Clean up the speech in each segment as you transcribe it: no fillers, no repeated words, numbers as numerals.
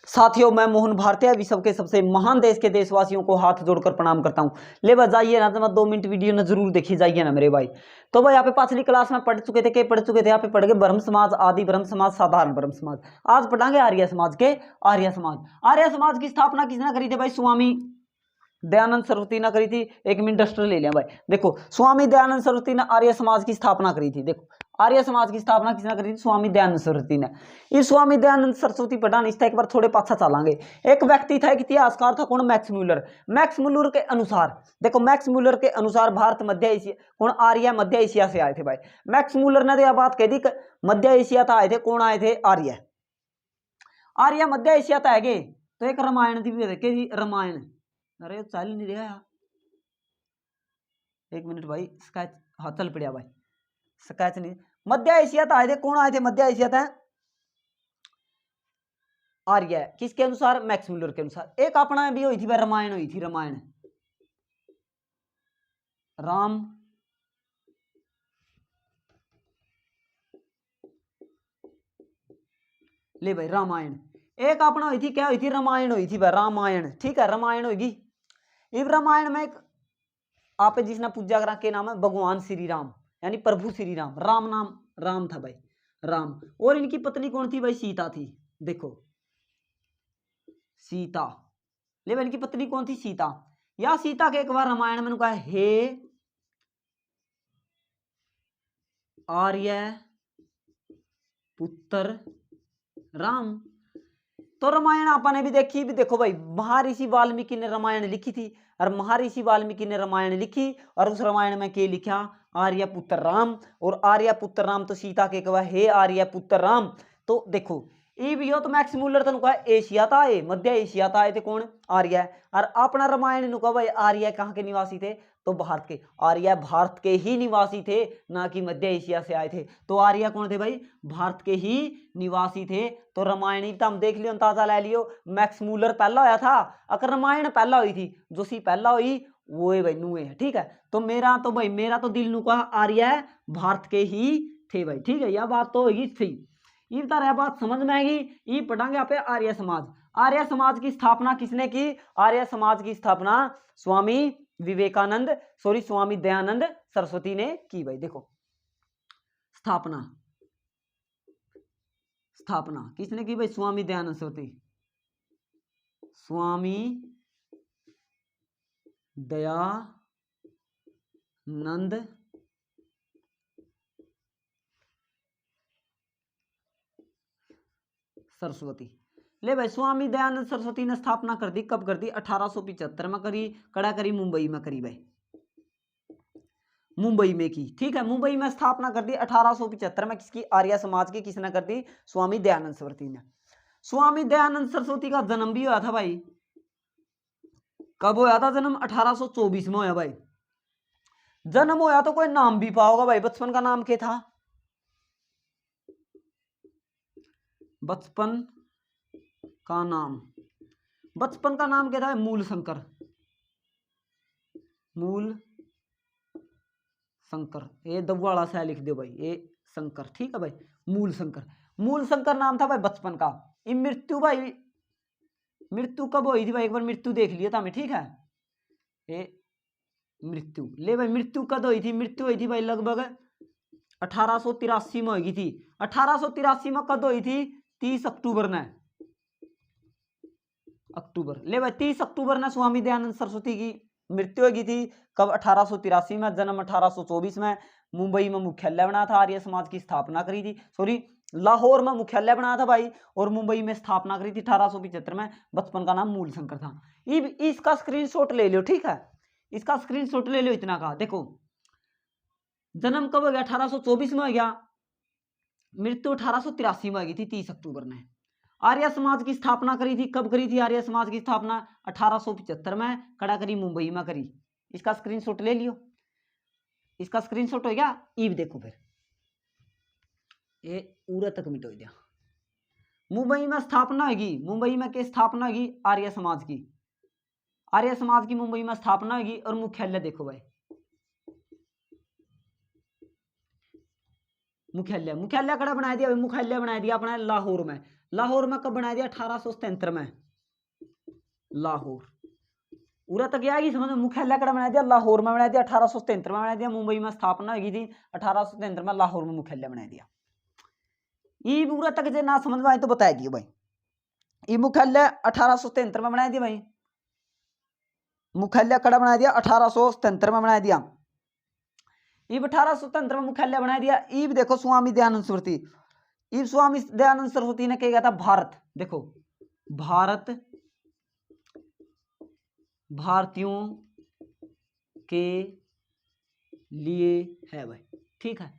साथियों, मैं मोहन भारतीय विश्व के सबसे महान देश के देशवासियों को हाथ जोड़कर प्रणाम करता हूं। ले बस जाइए ना, तो 2 मिनट वीडियो ना जरूर देखिए जाइए ना मेरे भाई। तो भाई यहाँ पे पिछली क्लास में पढ़ चुके थे यहाँ पे पढ़ गए ब्रह्म समाज, आदि ब्रह्म समाज, साधारण ब्रह्म समाज। आज पढ़ांगे आर्य समाज के आर्य समाज। आर्य समाज की स्थापना किसने करी थी भाई? स्वामी दयानंद सरस्वती ने करी थी। 1 मिनट डस्टर ले लिया भाई। देखो, स्वामी दयानंद सरस्वती ने आर्य समाज की स्थापना करी थी। देखो, आर्य समाज की स्थापना किसने करी थी? स्वामी दयानंद सरस्वती ने। इस स्वामी दयानंद सरस्वती पढ़ाने इस एक बार थोड़े पाछा चलांगे। एक व्यक्ति था, एक इतिहासकार था, कौन? Max Muller. मैक्स म्यूलर के अनुसार, देखो मैक्स म्यूलर के अनुसार भारत मध्य एशिया, कौन? आर्य मध्य एशिया से आए थे भाई। मैक्स म्यूलर ने तो यह बात कह दी मध्य एशिया था आए थे। कौन आए थे? आर्य। आर्य मध्य एशिया था है। तो एक रामायण थी, रामायण। अरे चल नहीं रहा यार, 1 मिनट भाई। स्केच हाँ चल पड़ा भाई। स्केच नहीं, मध्य एशिया था आए थे। कौन आए थे मध्य एशिया था? आर्य। किसके अनुसार? मैक्स म्यूलर के अनुसार। एक अपना भी हुई थी भाई, रामायण हुई थी। रामायण, राम ले भाई, रामायण। एक अपना हुई थी, क्या हुई थी? रामायण हुई थी भाई, रामायण। ठीक है, रामायण होगी। इस रामायण में एक आप जिसने पूजा करा के नाम है भगवान श्री राम, यानी प्रभु श्री राम। राम नाम राम था भाई, राम। और इनकी पत्नी कौन थी भाई? सीता थी। देखो, सीता। ले भाई, इनकी पत्नी कौन थी? सीता। या सीता के एक बार रामायण में कहा, हे आर्य पुत्र राम। तो रामायण आपने भी देखी भी। देखो भाई, महर्षि वाल्मीकि ने रामायण लिखी थी, और महर्षि वाल्मीकि ने रामायण लिखी, और उस रामायण में क्या लिखा? आर्य पुत्र राम। और आर्य पुत्र राम तो सीता के कहा, हे आर्य पुत्र राम। तो देखो, ये भी हो तो मैक्स मूलर तन कहा एशिया था, मध्य एशिया था आए थे। कौन? आर्य। और अपना रामायण नु कहा भाई आर्य कहाँ के निवासी थे? तो भारत के। आर्य भारत के ही निवासी थे, ना कि मध्य एशिया से आए थे। तो आर्य कौन थे भाई? भारत के ही निवासी थे। तो रामायण तो हम देख लियो, अंदाजा ले लियो। मैक्स मूलर पहला होया था, अगर रामायण पहला हुई थी, जो सी पहला हुई वो है भाई नुए है। ठीक है, तो मेरा तो दिल नु कहा आर्य भारत के ही थे भाई। ठीक है, यह बात तो होगी थी। ये तरह बात समझ में आएगी। ये पढ़ांगे आप आर्य समाज। आर्य समाज की स्थापना किसने की? आर्य समाज की स्थापना स्वामी विवेकानंद, स्वामी दयानंद सरस्वती ने की भाई। देखो, स्थापना किसने की भाई? स्वामी दयानंद सरस्वती। स्वामी दयानंद सरस्वती। ले भाई, स्वामी दयानंद सरस्वती ने स्थापना कर दी। कब कर दी? 1875 में करी। कड़ा करी मुंबई में करी भाई, मुंबई में की। ठीक है, मुंबई में स्थापना कर दी 1875 में। किसकी? आर्य समाज की। किसने कर दी? स्वामी दयानंद सरस्वती ने। स्वामी दयानंद सरस्वती का जन्म भी हुआ था भाई। कब होया था जन्म? 1824 में होया भाई। जन्म होया तो कोई नाम भी पाओगा भाई। बचपन का नाम क्या था? बचपन का नाम क्या था? मूल शंकर। मूल शंकर, ये दवाड़ा सा लिख दो भाई, ये शंकर। ठीक है भाई, मूल शंकर नाम था भाई बचपन का। ये मृत्यु भाई, मृत्यु कब हुई थी भाई? एक बार मृत्यु देख लिया था मैं। ठीक है, ये मृत्यु। ले भाई, मृत्यु कब हुई थी? मृत्यु हुई थी भाई लगभग 1883 में हुई थी। 1883 में कब हुई थी? 30 अक्टूबर ने। ले भाई, 30 अक्टूबर ने स्वामी दयानंद सरस्वती की मृत्यु होगी थी। कब? 1883 में। जन्म 1824 में। मुंबई में मुख्यालय बना था। आर्य समाज की स्थापना करी थी। लाहौर में मुख्यालय बना था भाई, और मुंबई में स्थापना करी थी 1875 में। बचपन का नाम मूल शंकर था। इसका स्क्रीनशॉट ले लो। ठीक है, इसका स्क्रीनशॉट ले लो। इतना का देखो, जन्म कब हो गया? 1824 में हो गया। मृत्यु 1883 में होगी थी, 30 अक्टूबर ने। आर्य समाज की स्थापना करी थी। कब करी थी आर्य समाज की स्थापना? 1875 में। कड़ा करी मुंबई में करी। इसका स्क्रीनशॉट ले लियो। इसका स्क्रीनशॉट हो गया। ईब देखो फिर, ये पूरा तक मिटो दिया। मुंबई में स्थापना होगी। मुंबई में क्या स्थापना होगी? आर्य समाज की। आर्य समाज की मुंबई में स्थापना होगी। और मुख्यालय देखो भाई, मुख्यालय कड़ा बना दिया? मुख्यालय बना दिया अपना लाहौर में। लाहौर में कब बनाया दिया? 1877 में। लाहौर पूरा तक आएगी समझ में। मुख्यालय कड़ा बना दिया? लाहौर में बना दिया। 1873 में बना दिया। मुंबई में स्थापना हुई थी 1873 में। लाहौर में मुख्यालय बना दिया। ये पूरा तक जे ना समझ में आए तो बताया दियो भाई। ये मुख्यालय 1873 में बना दिया भाई। मुख्यालय कड़ा बना दिया? 1877 में बना दिया। ईब 1877 में मुख्यालय बना दिया। ईब देखो स्वामी दयानंद सरस्वती, ईब स्वामी दयानंद सरस्वती ने क्या कहा था? भारत, देखो भारत भारतीयों के लिए है भाई। ठीक है,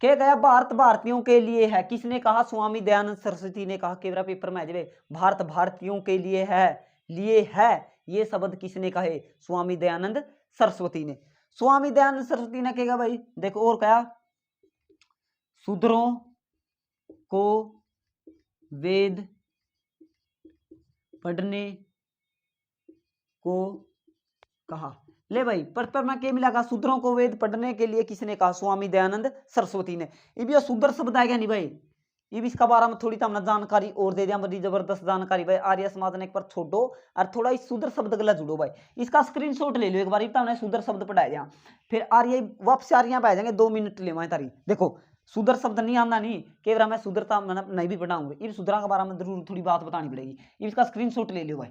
क्या गया? भारत भारतीयों के लिए है। किसने कहा? स्वामी दयानंद सरस्वती ने कहा। केवरा पेपर में आ भारत भारतीयों के लिए है। लिए है ये शब्द किसने कहे? स्वामी दयानंद सरस्वती ने। स्वामी दयानंद सरस्वती ने कहा भाई देखो, और क्या? शूद्रों को वेद पढ़ने को कहा। ले भाई पर में क्या मिला? शूद्रों को वेद पढ़ने के लिए किसने कहा? स्वामी दयानंद सरस्वती ने। ये शूद्र शब्द आएगा नहीं भाई। ये भी इसका बारे में थोड़ी तो जानकारी और दे दिया, बड़ी जबरदस्त जानकारी भाई। आर्य समाज ने एक बार छोड़ो और थोड़ा इस शूद्र शब्द गला जुड़ो भाई। इसका स्क्रीनशॉट ले लो एक बार, हमने शूद्र शब्द पढ़ाया दिया। फिर आर्य वापस आर्य पे आ जाएंगे। 2 मिनट ले तारी। देखो शूद्र शब्द नहीं आना नहीं केवरा, मैं शूद्रता नहीं भी पढ़ाऊंगा। इस शूद्रा के बारे में जरूर थोड़ी बात बतानी पड़ेगी। इसका स्क्रीनशॉट ले लो भाई।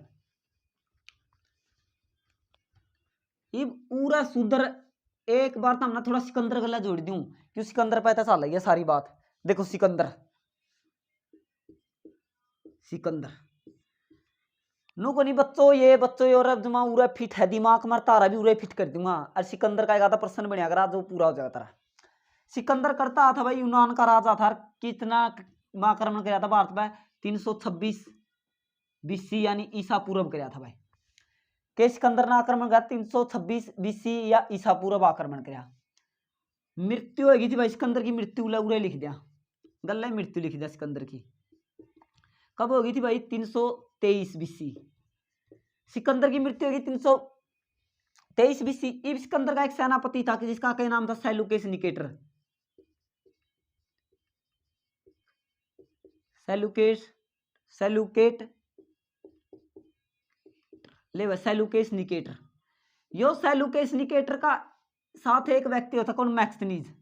ये पूरा शूद्र एक बार तो हमने थोड़ा सिकंदर गला जोड़ दूं क्यों सिकंदर पता चल रही है सारी बात। देखो सिकंदर, सिकंदर नो को नहीं बच्चों, ये बच्चों और अब जमा उरा फिट है दिमाग मार तारा भी उरे फिट कर दूंगा। और सिकंदर का एक प्रश्न बनिया करा जो पूरा हो जाएगा तारा। सिकंदर करता था भाई यूनान का राजा था। कितना आक्रमण कराया था भारत में? 326 बीसी यानी ईसा पूर्व कराया था भाई। के सिकंदर ने आक्रमण किया 326 बीसी या ईसा पूर्व आक्रमण किया। मृत्यु होगी थी भाई सिकंदर की। मृत्यु उरे लिख दिया, गल्ला मृत्यु लिख दिया सिकंदर की। कब होगी थी भाई? 323 बीसी। सिकंदर की मृत्यु होगी 323 बीसी। इब सिकंदर का एक सेनापति था कि जिसका क्या नाम था? सेलुकेस निकेटर। सेलुकेट ले सेलुकेस निकेटर। यो सेलुकेस निकेटर का साथ एक व्यक्ति होता कौन? मैक्सनीज।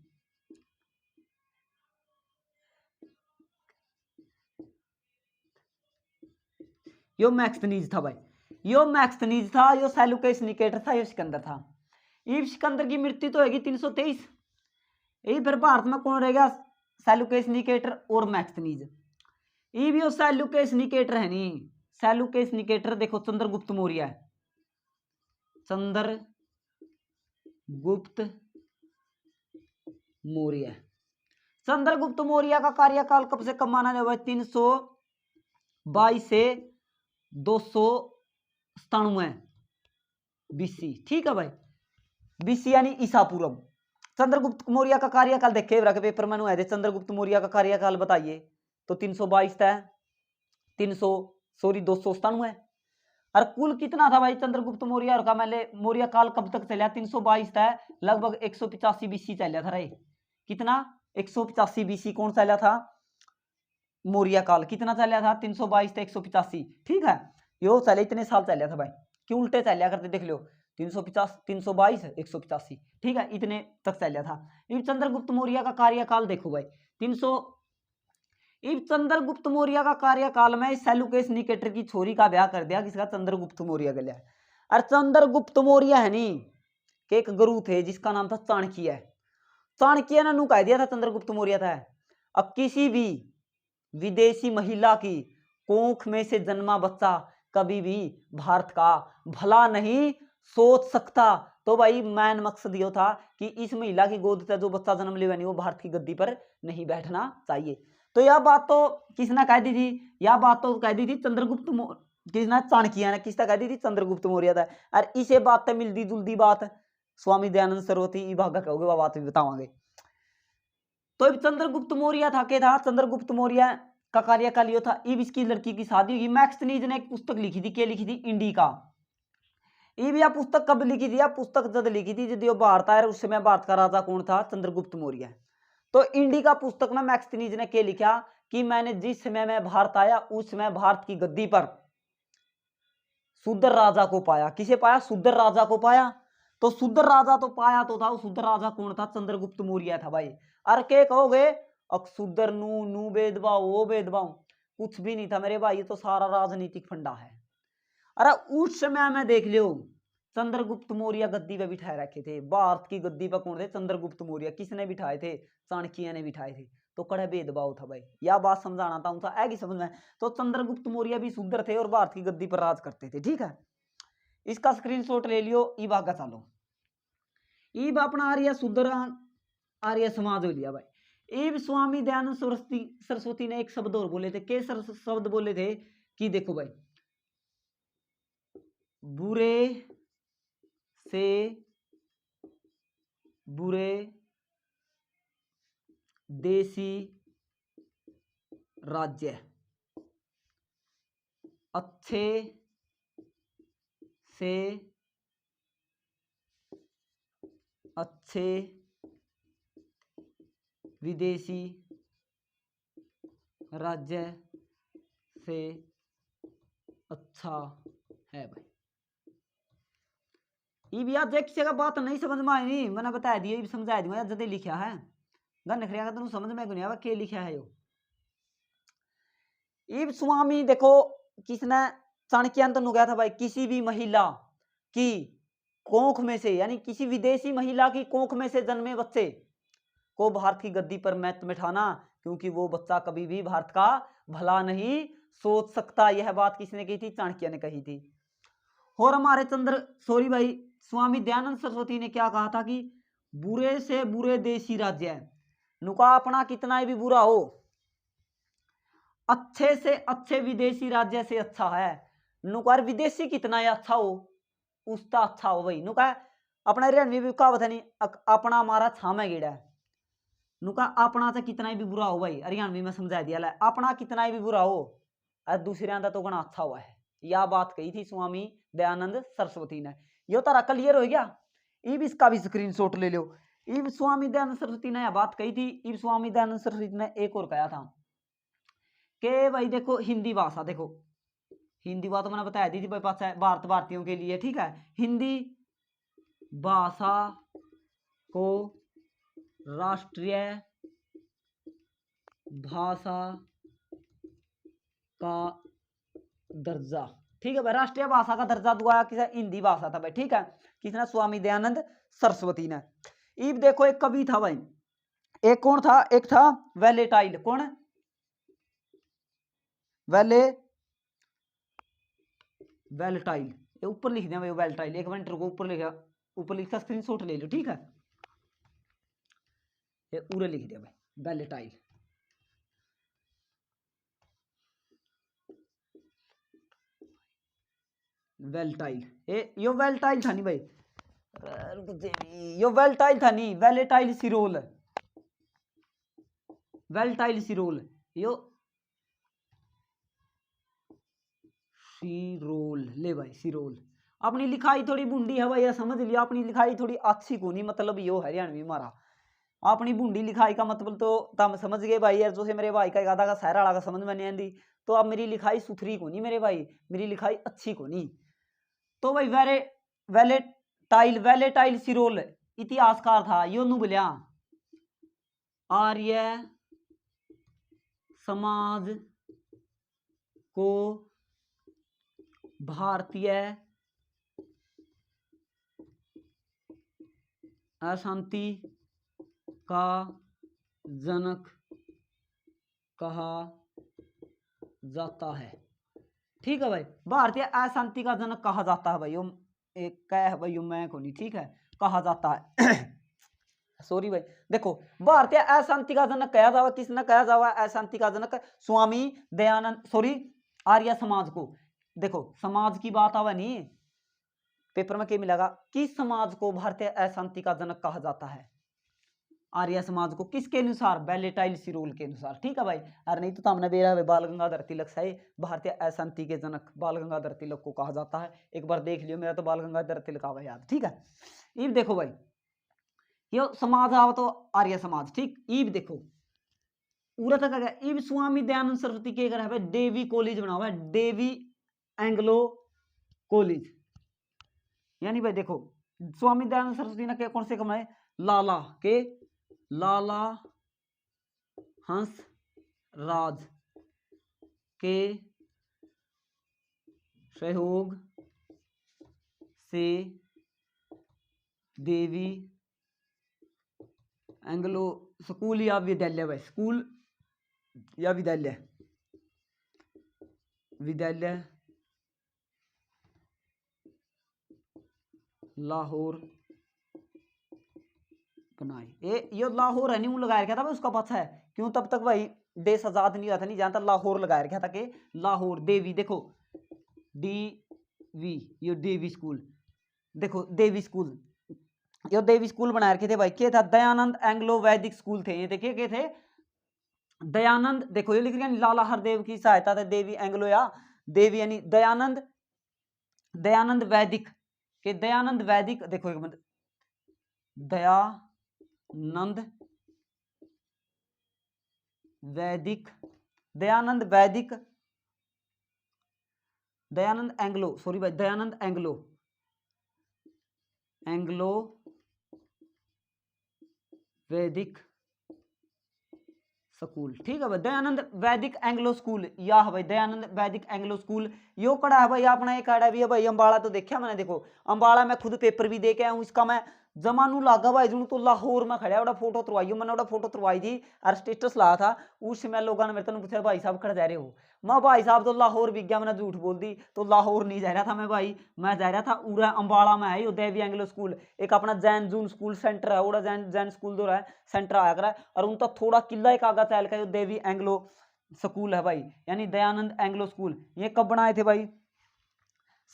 यो मैक्सनीज था भाई। यो मैक्सनीज था, यो सेलुकेस निकेटर था, यो सिकंदर था। इब सिकंदर की मृत्यु तो होगी 323। यही फिर भारत में कौन रहेगा? सेलुकेस निकेटर और मैक्सनीज। इब यो सेलुकेस निकेटर है नी, सेलुकेस निकेटर देखो चंद्रगुप्त मौर्य है। चंद्रगुप्त मौर्य, चंद्रगुप्त मौर्य का कार्यकाल कब से कब माना जाए? 322 से 297 बीसी। ठीक है भाई, बीसी यानी ईसा पूर्व। चंद्रगुप्त मौर्य का कार्यकाल देखे रख पेपर में आए थे। चंद्रगुप्त मौर्य का कार्यकाल बताइए तो 322 था, 297। और कुल कितना था भाई चंद्रगुप्त मौर्य का? मौर्य काल कब तक चला? 322 था, लगभग 185 बीसी चला था रे। कितना? 185 बीसी कौन चला था? मौर्य काल। कितना चला था? 322 से 185। ठीक है, यो चले इतने साल चला था भाई। क्यों उल्टे चलिया करते देख लो। 350 322 185। ठीक है, इतने तक चला था। इब चंद्रगुप्त मौर्य का कार्यकाल देखो भाई 300। इब चंद्रगुप्त मौर्य का कार्यकाल में सेलुकेस निकेटर की छोरी का ब्याह कर दिया। किसका? चंद्रगुप्त मौर्य का लिया। और चंद्रगुप्त मौर्य है नी के एक गुरु थे जिसका नाम था चाणक्य। चाणक्य ने नु कह दिया था चंद्रगुप्त मौर्य था अब किसी भी विदेशी महिला की कोख में से जन्मा बच्चा कभी भी भारत का भला नहीं सोच सकता। तो भाई मैन मकसद ये था कि इस महिला की गोद से जो बच्चा जन्म ले वो भारत की गद्दी पर नहीं बैठना चाहिए। तो यह बात तो किसने कह दी थी? यह बात तो कह दी थी चंद्रगुप्त किसने? चाणक्य ने। किसने कह दी थी? चंद्रगुप्त मौर्य था। और इसे बात मिलती जुलती बात स्वामी दयानंद सरस्वती भागा कहोगे वह बात भी बतावांगे। तो चंद्रगुप्त मौर्य था के था? चंद्रगुप्त मौर्य का कार्यकाल ये था। इब इसकी लड़की की शादी हुई। मैक्सनीज ने एक पुस्तक लिखी थी। क्या लिखी थी? इंडिका। इब यह पुस्तक कब लिखी थी? यह पुस्तक जब लिखी थी जब भारत आया उस समय भारत का राजा कौन था? चंद्रगुप्त मौर्य। तो इंडिका पुस्तक में मैक्सनीज ने क्या लिखा कि मैंने जिस समय में भारत आया उस समय भारत की गद्दी पर शूद्र राजा को पाया। किसे पाया? शूद्र राजा को पाया। तो शूद्र राजा तो पाया तो था, शूद्र राजा कौन था? चंद्रगुप्त मौर्य था भाई। अरे के कहोगे शूद्र नू भेदभाव वो भेदभाव, कुछ भी नहीं था मेरे भाई, ये तो सारा राजनीतिक फंडा है। अरे उस समय में देख लियो चंद्रगुप्त मौर्य गद्दी पे बिठाए रखे थे। भारत की गद्दी पर कौन थे? चंद्रगुप्त मौर्य। किसने बिठाए थे? चाणक्य ने बिठाए थे। तो कड़ा भेदभाव था भाई, यह बात समझाना था उनका, ऐसी समझ में। तो चंद्रगुप्त मौर्य भी शूद्र थे और भारत की गद्दी पर राज करते थे। ठीक है, इसका स्क्रीनशॉट ले लियो। ईब आगे चलो। ईब अपना आर्य शूद्र आर्य समाज हो लिया भाई। ईब स्वामी दयानंद सरस्वती ने एक शब्द और बोले थे। के शब्द बोले थे कि देखो भाई, बुरे से बुरे देसी राज्य, अच्छे से अच्छे विदेशी राज्य से अच्छा है भाई। ये भी यार किसी का बात नहीं समझ में आई, नहीं मैंने बता दिया, ये समझा दूंगा। जदे लिखा है गन नखरिया का, तुम समझ में नहीं आवा के लिखा है यो। ये स्वामी देखो किसने चाणक्य तो गया था भाई, किसी भी महिला की कोख में से, यानी किसी विदेशी महिला की कोख में से जन्मे बच्चे को भारत की गद्दी पर मत बिठाना, क्योंकि वो बच्चा कभी भी भारत का भला नहीं सोच सकता। यह बात किसने कही थी? चाणक्य ने कही थी। और हमारे भाई स्वामी दयानंद सरस्वती ने क्या कहा था कि बुरे से बुरे देशी राज्य है, नुका अपना कितना भी बुरा हो, अच्छे से अच्छे विदेशी राज्य से अच्छा है। नुकार विदेशी कितना ही अच्छा हो उसका अच्छा हो भाई। नुका अपना रेलवे भी कहावत है नहीं, अपना हमारा छामे गिड़ा है। नुका अपना से कितना ही भी बुरा हो भाई, हरियाणवी में समझा दिया है, अपना कितना ही भी बुरा हो और दूसरे का तो गणा अच्छा हुआ है। यह बात कही थी स्वामी दयानंद सरस्वती ने। यो तारा क्लियर हो गया? इब इसका भी स्क्रीनशॉट ले लो। इब स्वामी दयानंद सरस्वती ने यह बात कही थी। इब स्वामी दयानंद सरस्वती ने एक और कहा था कि भाई देखो हिंदी भाषा, देखो हिंदी बात मैंने बताया दी थी भाई, पास भारत भारतीयों के लिए। ठीक है, हिंदी भाषा को राष्ट्रीय भाषा का दर्जा, ठीक है भाई, राष्ट्रीय भाषा का दर्जा दुआ किसे? हिंदी भाषा था भाई। ठीक है, किसने? स्वामी दयानंद सरस्वती ने। इब देखो एक कवि था भाई, एक कौन था? एक था वेलेटाइल। कौन? वेलेटाइल। ये ऊपर लिख दिया भाई वेलेटाइल, एक मिनट रुको, ऊपर लिखा, ऊपर लिखा, स्क्रीनशॉट ले लो। ठीक है, ये पूरे लिख दिया भाई वेलेटाइल। वेलेटाइल यो वेलेटाइल था नहीं भाई, यो वेलेटाइल था नहीं, वेलेटाइल सिरोल, वेलेटाइल सिरोल, यो सिरोल ले भाई, सिरोल। अपनी लिखाई थोड़ी बूंदी है भाई, समझ लिया, अपनी लिखाई थोड़ी अच्छी को नहीं, मतलब यो हरियाणवी मारा अपनी बूंदी लिखाई का मतलब तो तुम समझ गए भाई यार। जो से मेरे भाई का गादा का सहरा वाला का समझ में नहीं आती, तो अब मेरी लिखाई सुथरी को नहीं मेरे भाई, मेरी लिखाई अच्छी को नहीं। तो भाई वेलेटाइल सिरोल इतिहासकार था। यो नु बोलिया आर्य समाज को भारतीय अशांति का जनक कहा जाता है। ठीक है भाई, भारतीय अशांति का जनक कहा जाता है भाई। यो एक कह है भाई, यो मैं को नहीं, ठीक है, कहा जाता है। सॉरी भाई, देखो भारतीय अशांति का जनक कहा जावा, किसने कहा जावा अशांति का जनक? स्वामी दयानंद, सॉरी आर्य समाज को। देखो समाज की बात आवा नहीं, पेपर में क्या मिलेगा? किस समाज को भारतीय अशांति का जनक कहा जाता है? आर्य समाज को। किसके अनुसार? वेलेटाइल सिरोल के अनुसार। ठीक है भाई, और नहीं तो हमने बेरा बाल गंगाधर तिलक से भारतीय अशांति के जनक बाल गंगाधर तिलक को कहा जाता है। एक बार देख लियो, मेरा तो बाल गंगाधर तिलक आवा याद। ठीक है, इब देखो भाई, यो समाज आवा तो आर्य समाज। ठीक, इब देखो उरा तक आ गया। इब स्वामी दयानंद सरस्वती के कर है भाई देवी कॉलेज बना हुआ है, देवी एंग्लो कॉलेज। यानी भाई देखो स्वामी दयानंद सरस्वती ने कौन से कमाए, लाला के लाला हंस राज के सहयोग से देवी एंग्लो स्कूल या विद्यालय, भाई स्कूल या विद्यालय, विद्यालय लाहौर बनाए। ये लाहौर है नहीं वो लगाया रखा था भाई, उसका पता है क्यों, तब तक भाई देश आजाद नहीं हुआ था, नहीं जानता, लाहौर लगाया रखा था कि लाहौर देवी, देखो DV ये देवी स्कूल, देखो देवी स्कूल, ये देवी स्कूल बना रखे थे भाई। क्या था, दयानंद एंग्लो वैदिक स्कूल थे ये, देखिए क्या थे, दयानंद, देखो ये लिख रहे लाला हरदेव की सहायता से देवी एंग्लो या देवी यानी दयानंद, दयानंद वैदिक के दयानंद वैदिक, देखो एक मिनट, दयानंद वैदिक, दयानंद वैदिक, दयानंद एंग्लो, सॉरी भाई दयानंद एंग्लो, एंग्लो वैदिक स्कूल, ठीक है भाई, दयानंद वैदिक एंग्लो स्कूल, या है भाई दयानंद वैदिक एंग्लो स्कूल। यो कड़ा है भाई अपना, एक कड़ा भी है भाई अंबाला, तो देखा मैंने, देखो अंबाला में खुद पेपर भी दे के आया हूँ इसका, मैं जमानू लागा भाई जू तो लाहौर में खड़ा है, फोटो तुरवाई, मैंने फोटो तुरवाई थी और स्टेटस लाया था, उस समय लोगों ने मेरे को पूछा भाई साहब खड़ा जा रहे हो, मैं भाई साहब तो लाहौर भी गया, मैंने झूठ बोल दी, तो लाहौर नहीं जा रहा था मैं भाई, मैं जा रहा था उरा अंबाला में है यो देवी एंग्लो स्कूल, एक अपना जैन जून स्कूल सेंटर है, उड़ा जैन जैन स्कूल दो है सेंटर आया करा, और उनका थोड़ा किला एक आगा चल का देवी एंग्लो स्कूल है भाई, यानी दयानंद एंग्लो स्कूल। ये कब बनाए थे भाई,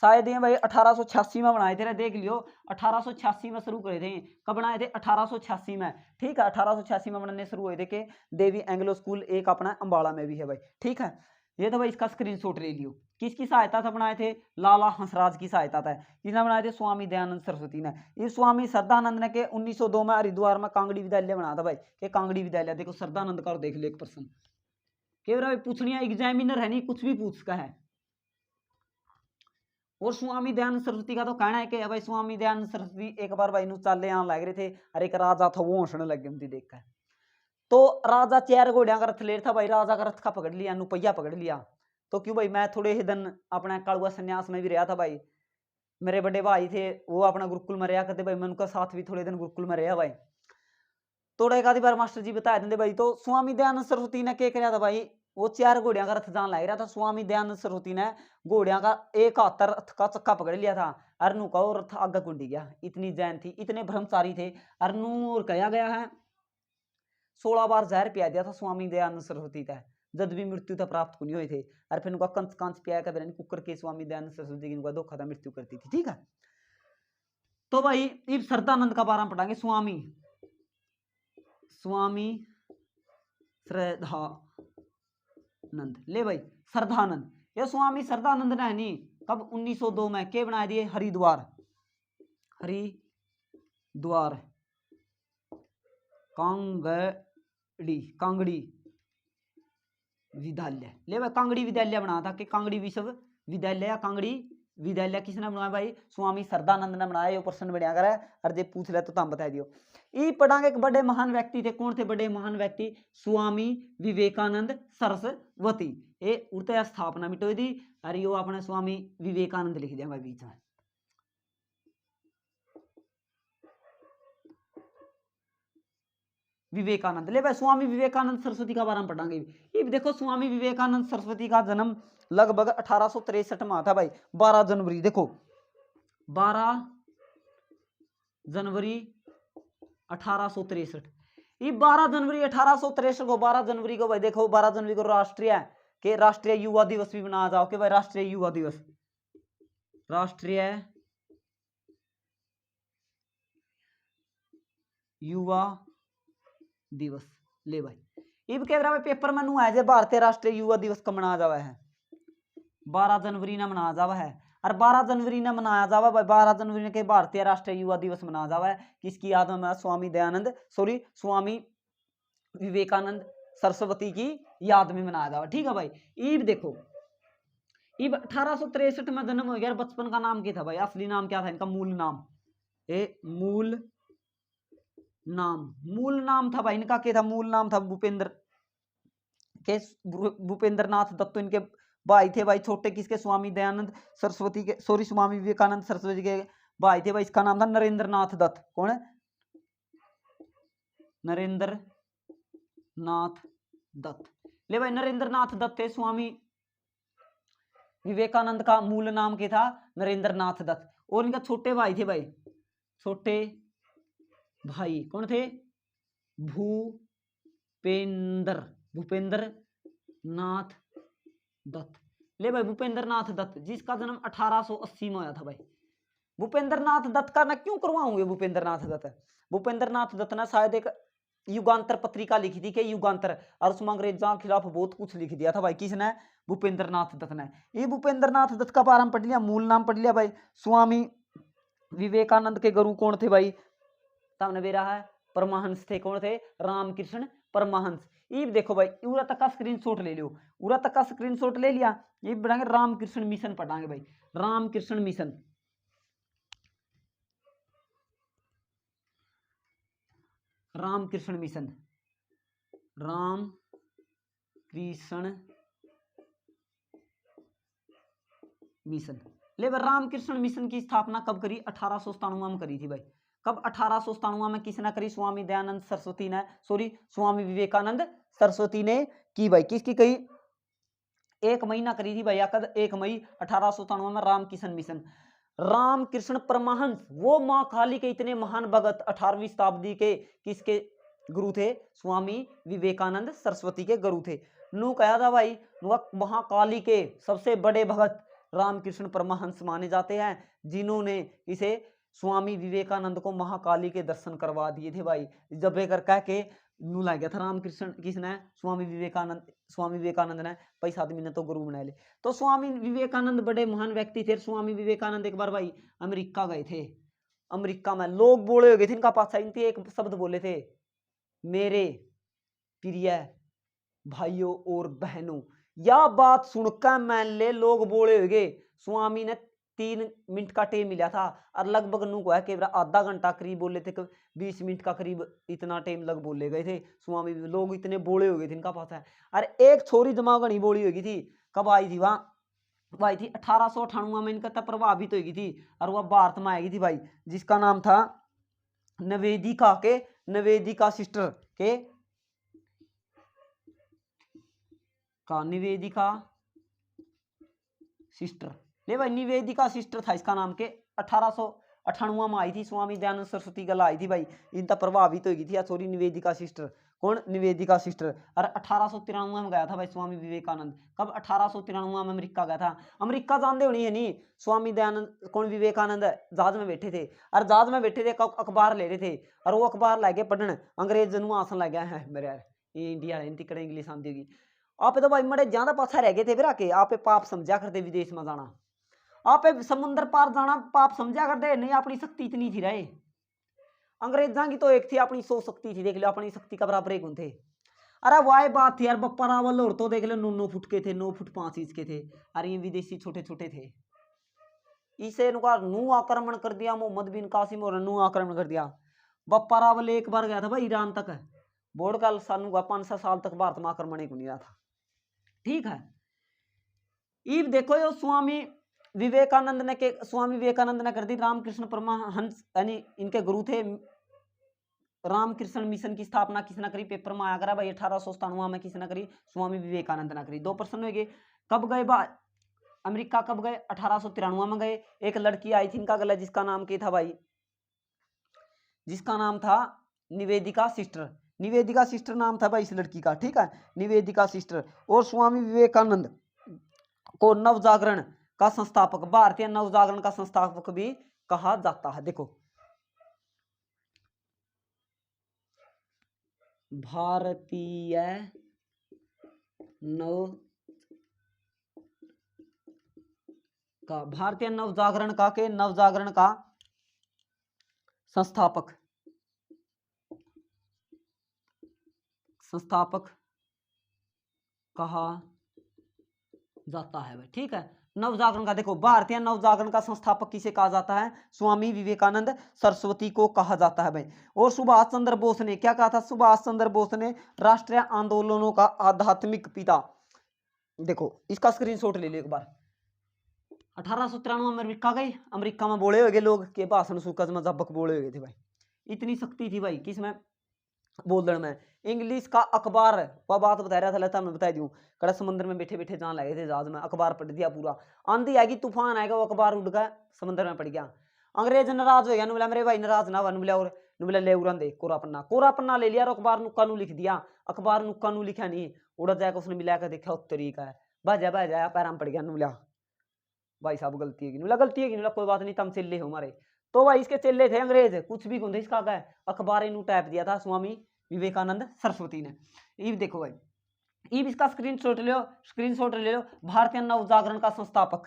शायद ये भाई 1886 में बनाए थे, देख लियो 1886 में शुरू करे थे, कब बनाए थे 1886 में, ठीक है 1886 में बनाने शुरू हुए थे कि देवी एंग्लो स्कूल, एक अपना अंबाला में भी है भाई, ठीक है। ये तो भाई इसका स्क्रीनशॉट ले लियो, किसकी सहायता से बनाए थे, लाला हंसराज की सहायता था, किसने बनाए थे, स्वामी दयानंद सरस्वती ने। ये स्वामी श्रद्धानंद ने के 1902 में हरिद्वार में कांगड़ी विद्यालय बनाया था भाई, के कांगड़ी विद्यालय, देखो श्रद्धानंद का, देख लो एक पर्सन के भाई पूछनी है, एग्जामिनर है नहीं कुछ भी पूछ का है। और स्वामी दयानंद सरस्वती का तो कहना है कि भाई स्वामी दयानंद सरस्वती एक बार भाई चाले यहाँ लग रहे थे, और एक राजा था वो हंसने लग गए देख कर, तो राजा 4 घोड़िया का रथ ले था भाई, राजा का रथ का पकड़ लिया, नुपैया पकड़ लिया, तो क्यों भाई मैं थोड़े ही दिन अपना कालुआ संन्यास में भी रहा था भाई, मेरे बड़े भाई थे वो अपना गुरुकुल में रहा करते भाई, मैं उनका साथ भी थोड़े दिन गुरुकुल में रहा भाई, थोड़ा एक आधी बार मास्टर जी बता देंगे भाई। तो स्वामी दयानंद सरस्वती ने क्या किया था भाई, वो 4 घोड़िया का रथ जान लग रहा था, स्वामी दयानंद सरस्वती ने घोड़िया का एक हाथ रथ का चक्का पकड़ लिया था, अरनू का और रथ आगे कुंडी गया, इतनी जैन थी, इतने ब्रह्मचारी थे अरनू, और कहा गया है 16 बार जहर पिया दिया था स्वामी दयानंद सरस्वती का, जब भी मृत्यु था प्राप्त नहीं हुए थे, और फिर उनका कंच कांच पिया कर कुकर के स्वामी दयानंद सरस्वती की उनका धोखा था, मृत्यु करती थी, ठीक है। तो भाई इब श्रद्धानंद का बारे में पढ़ाएंगे, स्वामी स्वामी श्रद्धानंद, ले भाई श्रद्धानंद, ये स्वामी श्रद्धानंद ने नहीं कब 1902 में क्या बना दिए, हरिद्वार, हरिद्वार कांगड़ी, कांगड़ी विद्यालय, ले भाई कांगड़ी विद्यालय बना था कि कांगड़ी विश्वविद्यालय या कांगड़ी विद्यालय किसने बनाया भाई, स्वामी श्रद्धानंद ने बनाया, ये प्रश्न बढ़िया करा और जे पूछ ले तो तुम बता दियो। ये पढ़ांगे एक बड़े महान व्यक्ति थे, कौन थे बड़े महान व्यक्ति, स्वामी विवेकानंद सरस्वती, ये उड़ते स्थापना मिटो दी, और यो अपने स्वामी विवेकानंद लिख दिया भाई बीच में, विवेकानंद, ले भाई स्वामी विवेकानंद सरस्वती का बारे में पढ़ांगे। ये देखो स्वामी विवेकानंद सरस्वती का जन्म लगभग 1863 में था भाई, 12 जनवरी, देखो 12 जनवरी 1863, ये 12 जनवरी 1863 को, 12 जनवरी को भाई देखो 12 जनवरी को राष्ट्रीय युवा दिवस भी मनाया जाओ, कि भाई राष्ट्रीय युवा दिवस, राष्ट्रीय युवा दिवस, ले भाई इब कह रहा है पेपर में नू है भारतीय राष्ट्रीय युवा दिवस का मनाया जावा है, 12 जनवरी ना मनाया जावा है, और 12 जनवरी ने मनाया जावा भाई, 12 जनवरी के भारतीय राष्ट्रीय युवा दिवस मनाया जावा है, किसकी याद में, स्वामी दयानंद, सॉरी स्वामी विवेकानंद सरस्वती की याद में मनाया जावा। ठीक है भाई। ईब देखो, ईब 1863 में जन्म हो गया। बचपन का नाम क्या था भाई, असली नाम क्या था इनका, मूल नाम, मूल नाम था भाई इनका क्या था, मूल नाम था भूपेंद्र नाथ दत्त। तो इनके भाई थे भाई छोटे किसके, स्वामी दयानंद सरस्वती के, सॉरी स्वामी विवेकानंद सरस्वती के भाई थे भाई। इसका नाम था नरेंद्र नाथ दत्त। कौन है, नरेंद्र नाथ दत्त। ले भाई नरेंद्र नाथ दत्त थे, स्वामी विवेकानंद का मूल नाम क्या था, नरेंद्र नाथ दत्त। और इनका छोटे भाई थे भाई, छोटे भाई कौन थे, भूपेंद्र नाथ दत्त। ले भाई भूपेंद्र नाथ दत्त जिसका जन्म 1880 में होया था भाई। भूपेंद्र नाथ दत्त का ना क्यों करवाऊंगे भूपेंद्र नाथ दत्त, भूपेंद्र नाथ दत्त ने शायद एक युगांतर पत्रिका लिखी थी कि युगांतर, और उसमें अंग्रेजों के खिलाफ बहुत कुछ लिख दिया था भाई। किसने, भूपेंद्र नाथ दत्त ने। ये भूपेंद्र नाथ दत्त का बारे में पढ़ लिया, मूल नाम पढ़ लिया भाई। स्वामी विवेकानंद के गुरु कौन थे भाई, सामने दे रहा है, परमहंस थे। कौन थे, रामकृष्ण परमहंस। ये देखो भाई उरा तक का स्क्रीनशॉट ले लो, उरा तक का स्क्रीनशॉट ले लिया। ये पढ़ाएंगे रामकृष्ण मिशन, पढ़ाएंगे भाई Ramakrishna Mission. Ramakrishna Mission, Ramakrishna Mission. ले भाई रामकृष्ण मिशन की स्थापना कब करी, 1897 में करी थी भाई। कब, 1897 में किसने करी, स्वामी दयानंद सरस्वती ने, सॉरी स्वामी विवेकानंद सरस्वती ने की भाई। किसकी कही, 1 महीना करी थी भाई, या कद 1 मई 1897 में रामकृष्ण मिशन। रामकृष्ण परमहंस वो मां काली के इतने महान भगत 18वीं शताब्दी के किसके गुरु थे, स्वामी विवेकानंद सरस्वती के गुरु थे। नू कहा था भाई, महाकाली के सबसे बड़े भगत रामकृष्ण परमहंस माने जाते हैं, जिन्होंने इसे स्वामी विवेकानंद को महाकाली के दर्शन करवा दिए थे भाई। जब कर कह के नू लग गया था रामकृष्ण, किसने, स्वामी विवेकानंद ने, पैसा आदमी ने तो गुरु बना ले। तो स्वामी विवेकानंद बड़े महान व्यक्ति थे। स्वामी विवेकानंद एक बार भाई अमेरिका गए थे। अमेरिका में लोग बोले हो गए थे इनका पासा, इनके एक शब्द बोले थे, मेरे प्रिय भाइयों और बहनों। यह बात सुनकर मान ले लोग बोले हो गए। स्वामी ने 3 मिनट का टाइम मिला था, और लगभग नू को है कि आधा घंटा करीब बोले थे, 20 मिनट का करीब इतना टाइम लग बोले गए थे स्वामी। लोग इतने बोले हो गए थे इनका पास है। और एक छोरी दिमागणी बोली होगी थी, कब आई थी वहां, वो आई थी 1898 में, इनका तब प्रभावित होगी थी, और वह भारत में आएगी थी भाई, जिसका नाम था निवेदिका सिस्टर निवेदिका सिस्टर। ले भाई निवेदिका सिस्टर था इसका नाम के। 1898 में आई थी, स्वामी दयानंद सरस्वती गला आई थी भाई, इन तक प्रभावित होगी थी सॉरी निवेदिका सिस्टर। कौन, निवेदिका सिस्टर। और 1893 में गया था भाई स्वामी विवेकानंद। कब, 1893 में अमेरिका गया था। अमेरिका जानते होनी है नहीं, स्वामी दयानंद कौन विवेकानंद जहाज में बैठे थे, और जहाज में बैठे थे अखबार ले रहे थे, और वो अखबार लागे पढ़ने, अंग्रेज जनू आसन लग गया है मेरे यार, ये इंडिया है इंग्लिश आती होगी। आप तो भाई बड़े ज्यादा पाछा रह गए थे फिर आके, आप पाप समझा करते विदेश में जाना, आप समुद्र पार जाना पाप समझा करते, नहीं अपनी शक्ति इतनी थी रहे। अंग्रेजा की तो एक थी अपनी 100 शक्ति थी, देख लो अपनी शक्ति का बराबर एक थे। अरे वाह बात थी यार, बप्पा रावल और तो देख लो 9 फुट के थे, 9 फुट 5 इंच के थे, अरे ये विदेशी छोटे छोटे थे। इसे नू आक्रमण कर दिया मोहम्मद बिन कासिम, और नू आक्रमण कर दिया। बप्पा रावल एक बार गया था भाई ईरान तक, बोर्ड का सानू 5-6 साल तक भारत में आक्रमण ही नहीं रहा था। ठीक है, ईब देखो यो स्वामी विवेकानंद ने कर दी। रामकृष्ण परमहंस यानी इनके गुरु थे। रामकृष्ण मिशन की स्थापना किसने करी, पेपर में आया करा भाई 1897 में किसने करी, स्वामी विवेकानंद ने करी। 2 प्रश्न हो गए। कब गए अमेरिका, कब गए, 1893 में गए। एक लड़की आई थी इनका गला, जिसका नाम क्या था भाई, जिसका नाम था निवेदिका सिस्टर। निवेदिका सिस्टर नाम था भाई इस लड़की का। ठीक है, निवेदिका सिस्टर। और स्वामी विवेकानंद को नवजागरण का संस्थापक, भारतीय नवजागरण का संस्थापक भी कहा जाता है। देखो भारतीय नवजागरण का संस्थापक कहा जाता है भाई। ठीक है, नवजागरण का देखो, भारतीय नवजागरण का संस्थापक किसे कहा जाता है? स्वामी विवेकानंद सरस्वती को कहा जाता है भाई। और सुभाष चंद्र बोस ने क्या कहा था? सुभाष चंद्र बोस ने राष्ट्रीय आंदोलनों का आध्यात्मिक पिता, देखो इसका स्क्रीनशॉट ले लो एक बार। 1893 में अमेरिका में बोले हुए लोग के भाषण सुकज में जबक बोले हुए थे भाई। इतनी शक्ति थी भाई किसमें? बोलने में। इंग्लिश का अखबार, वह बात बता रहा था लता, मैं बता दूं, कड़ा समुद्र में बैठे बैठे जहां लगे थे जहाज में, अखबार पढ़ दिया पूरा, आंधी आएगी तूफान आएगा, वो अखबार उड़ गया समुद्र में पड़ गया। अंग्रेज नाराज हो गया, बोला मेरे भाई नाराज ना बन, बोला और बोला ले उड़न दे कोरा पन्ना ले लिया और अखबार नुक्का नु लिख दिया। अखबार नुक्का नु लिखा नहीं, उड़ जाएगा, उसने मिला कर देखा तरीका है, बाजा पैराम पड़ गया, बोला भाई साहब गलती है, बोला गलती है कि, कोई बात नहीं, तुम चिल्ले हो हमारे। तो भाई इसके चिल्ले थे अंग्रेज, कुछ भी गुंदे इसका क्या अखबार इनू टाइप दिया था स्वामी विवेकानंद सरस्वती ने। ये देखो भाई, ये इसका स्क्रीनशॉट ले लो। भारतीय नवजागरण का संस्थापक,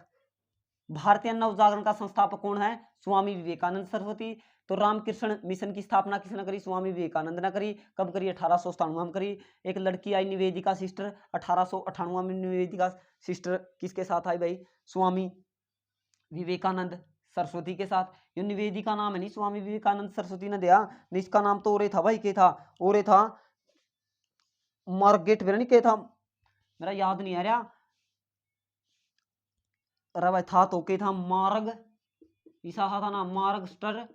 भारतीय नवजागरण का संस्थापक कौन है? स्वामी विवेकानंद सरस्वती। तो रामकृष्ण मिशन की स्थापना किसने करी? स्वामी विवेकानंद ने करी। कब करी? 1897 में करी। एक लड़की आई निवेदिका सिस्टर, 1898 में निवेदिका सिस्टर किसके साथ आई भाई? स्वामी विवेकानंद सरस्वती के साथ। ये निवेदिका नाम है नहीं, स्वामी विवेकानंद सरस्वती ने दिया, इसका नाम तो और था भाई, के था और था मार्गेट नहीं, के था मेरा याद नहीं आ रहा, अरे भाई था तो के था मार्ग, ईसा था ना, मार्गस्टर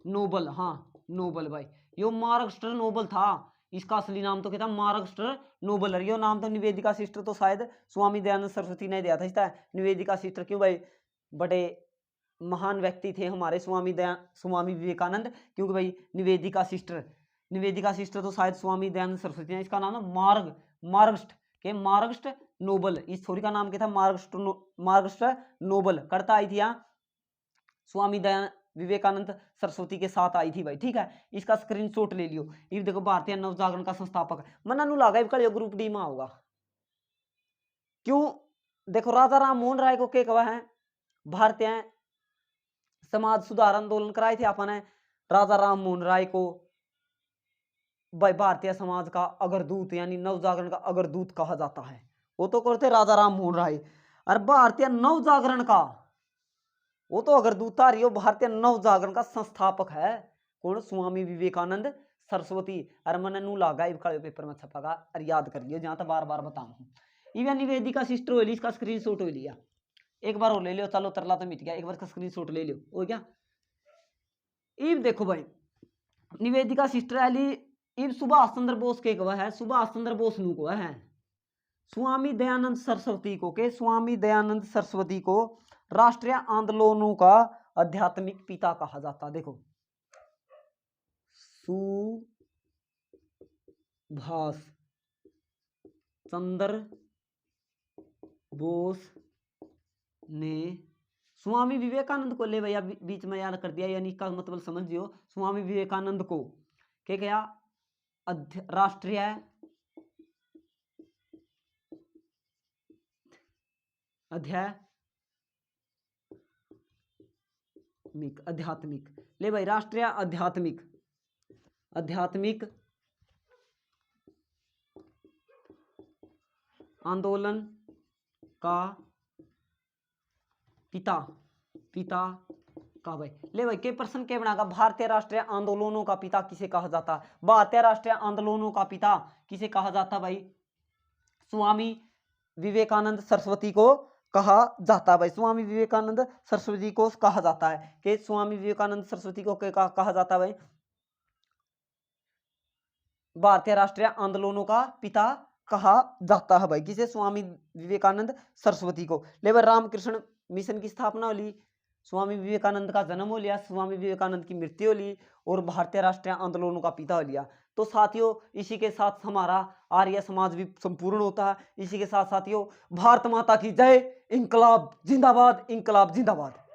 नोबल, हाँ नोबल भाई, यो मार्गस्टर नोबल था, इसका असली नाम तो क्या था? मार्गस्टर नोबल। यो नाम तो निवेदिका सिस्टर तो शायद स्वामी दयानंद सरस्वती ने दिया था इसका निवेदिका सिस्टर। क्यों भाई? बड़े महान व्यक्ति थे हमारे स्वामी विवेकानंद, क्योंकि भाई निवेदिका सिस्टर तो शायद स्वामी दयानंद सरस्वती है। इसका नाम है मार्गस्ट नोबल। इस छोरी का नाम क्या था? मार्गस्ट नोबल। करता आई थी स्वामी दयानंद विवेकानंद सरस्वती के साथ आई थी भाई। ठीक है, इसका स्क्रीनशॉट ले लियो। ये देखो भारतीय नवजागरण का संस्थापक मना नु लागा ग्रुप डी में होगा। क्यों? देखो राजा राम मोहन राय को क्या कहा है? भारतीय समाज सुधार आंदोलन कराए थे आपने, राजा राम मोहन राय को भाई भारतीय समाज का अग्रदूत यानी नवजागरण का अग्रदूत कहा जाता है। वो तो करते राजा राम मोहन राय। और भारतीय नवजागरण का वो तो अग्रदूत आ रही हो, भारतीय नवजागरण का संस्थापक है कौन? स्वामी विवेकानंद सरस्वती। अरे मैंने नू लागा पेपर में छपागा, अरे याद कर लियो, जहां तक बार बार बताऊं। इवन निवेदिका सिस्टर हो ली, इसका स्क्रीनशॉट हो लिया, एक बार और ले लियो, चलो तरला तो मिट गया, एक बार का स्क्रीनशॉट ले लियो, हो गया। इब देखो भाई निवेदिका सिस्टर आली, इब सुभाष चंद्र बोस के गवाह है, सुभाष चंद्र बोस नु को है स्वामी दयानंद सरस्वती को के, स्वामी दयानंद सरस्वती को राष्ट्रीय आंदोलनों का आध्यात्मिक पिता कहा जाता। देखो सुभाष चंद्र बोस ने स्वामी विवेकानंद को ले भैया बीच में याद कर दिया, यानी इसका मतलब समझियो, स्वामी विवेकानंद को क्या क्या राष्ट्रीय आध्यात्मिक ले भाई, राष्ट्रीय आध्यात्मिक आंदोलन का पिता का भाई। ले भाई के प्रश्न के बनागा, भारतीय राष्ट्रीय आंदोलनों का पिता किसे कहा जाता? भारतीय राष्ट्रीय आंदोलनों का पिता किसे कहा जाता भाई? स्वामी विवेकानंद सरस्वती को कहा जाता है भाई। स्वामी विवेकानंद सरस्वती को कहा जाता है कि स्वामी विवेकानंद सरस्वती को कहा जाता है भाई भारतीय राष्ट्रीय आंदोलनों का पिता कहा जाता है भाई। किसे? स्वामी विवेकानंद सरस्वती को। लेबर रामकृष्ण मिशन की स्थापना हो ली, स्वामी विवेकानंद का जन्म हो लिया, स्वामी विवेकानंद की मृत्यु हो ली और भारतीय राष्ट्रीय आंदोलनों का पिता हो लिया। तो साथियों इसी के साथ हमारा आर्य समाज भी संपूर्ण होता है। इसी के साथ साथियों भारत माता की जय, इंकलाब जिंदाबाद, इंकलाब जिंदाबाद।